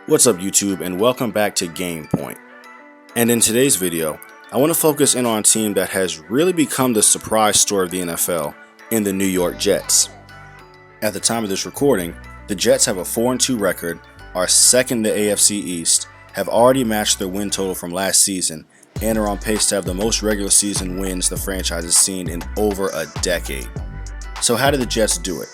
What's up YouTube, and welcome back to Game Point. And in today's video, I want to focus in on a team that has really become the surprise story of the NFL in the New York Jets. At the time of this recording, the Jets have a 4-2 record, are second in the AFC East, have already matched their win total from last season, and are on pace to have the most regular season wins the franchise has seen in over a decade. So how did the Jets do it?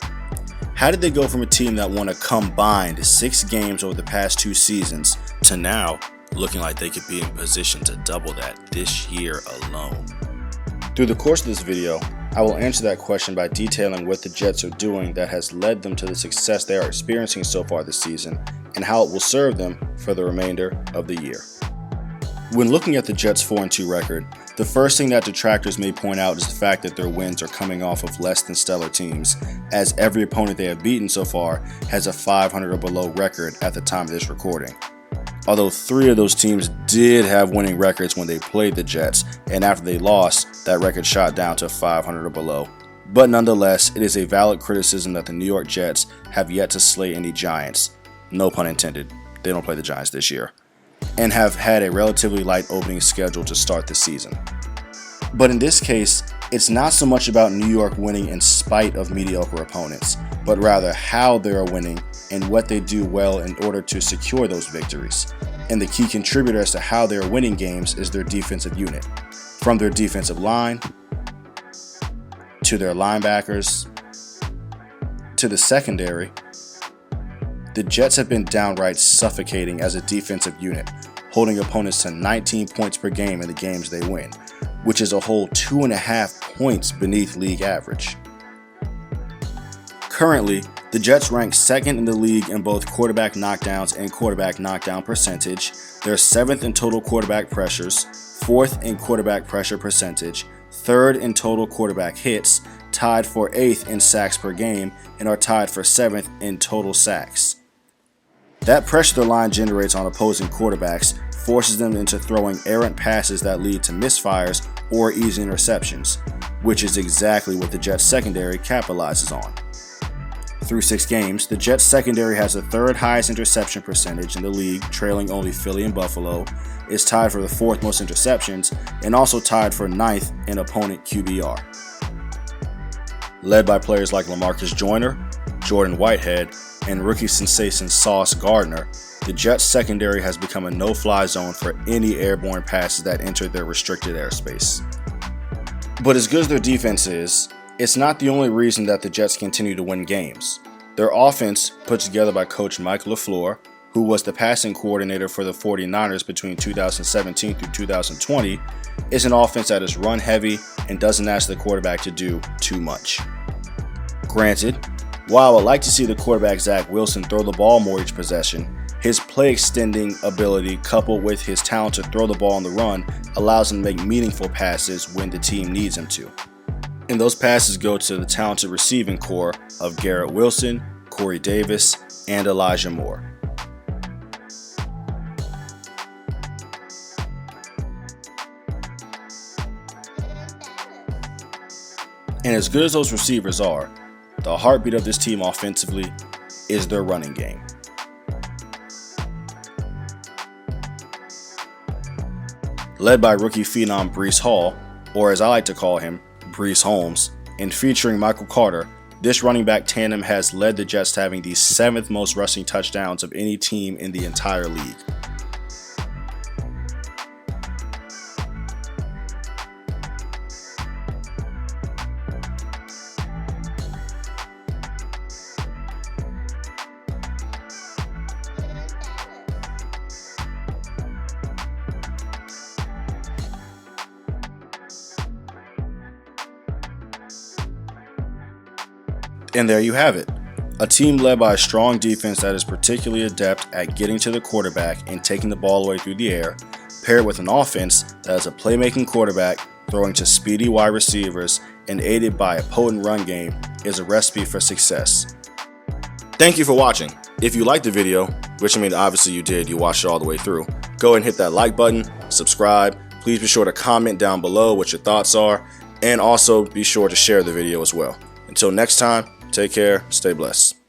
How did they go from a team that won a combined 6 games over the past 2 seasons to now looking like they could be in position to double that this year alone? Through the course of this video, I will answer that question by detailing what the Jets are doing that has led them to the success they are experiencing so far this season and how it will serve them for the remainder of the year. When looking at the Jets' 4-2 record, the first thing that detractors may point out is the fact that their wins are coming off of less than stellar teams, as every opponent they have beaten so far has a 500 or below record at the time of this recording. Although 3 of those teams did have winning records when they played the Jets, and after they lost, that record shot down to 500 or below. But nonetheless, it is a valid criticism that the New York Jets have yet to slay any Giants. No pun intended, they don't play the Giants this year, and have had a relatively light opening schedule to start the season. But in this case, it's not so much about New York winning in spite of mediocre opponents, but rather how they are winning and what they do well in order to secure those victories. And the key contributor as to how they are winning games is their defensive unit. From their defensive line, to their linebackers, to the secondary, the Jets have been downright suffocating as a defensive unit, holding opponents to 19 points per game in the games they win, which is a whole 2.5 points beneath league average. Currently, the Jets rank second in the league in both quarterback knockdowns and quarterback knockdown percentage. They're 7th in total quarterback pressures, 4th in quarterback pressure percentage, 3rd in total quarterback hits, tied for 8th in sacks per game, and are tied for 7th in total sacks. That pressure the line generates on opposing quarterbacks forces them into throwing errant passes that lead to misfires or easy interceptions, which is exactly what the Jets secondary capitalizes on. Through 6 games, the Jets secondary has the 3rd highest interception percentage in the league, trailing only Philly and Buffalo, is tied for the 4th most interceptions, and also tied for 9th in opponent QBR. Led by players like LaMarcus Joyner, Jordan Whitehead, and rookie sensation Sauce Gardner, the Jets secondary has become a no-fly zone for any airborne passes that enter their restricted airspace. But as good as their defense is, it's not the only reason that the Jets continue to win games. Their offense, put together by coach Mike LaFleur, who was the passing coordinator for the 49ers between 2017 through 2020, is an offense that is run-heavy and doesn't ask the quarterback to do too much. Granted, while I would like to see the quarterback Zach Wilson throw the ball more each possession, his play-extending ability coupled with his talent to throw the ball on the run allows him to make meaningful passes when the team needs him to. And those passes go to the talented receiving core of Garrett Wilson, Corey Davis, and Elijah Moore. And as good as those receivers are, the heartbeat of this team offensively is their running game. Led by rookie phenom Breece Hall, or as I like to call him, Breece Holmes, and featuring Michael Carter, this running back tandem has led the Jets to having the 7th most rushing touchdowns of any team in the entire league. And there you have it, a team led by a strong defense that is particularly adept at getting to the quarterback and taking the ball away through the air, paired with an offense that is a playmaking quarterback throwing to speedy wide receivers and aided by a potent run game is a recipe for success. Thank you for watching. If you liked the video, which I mean obviously you did, you watched it all the way through, go and hit that like button, subscribe, please be sure to comment down below what your thoughts are, and also be sure to share the video as well. Until next time, take care, stay blessed.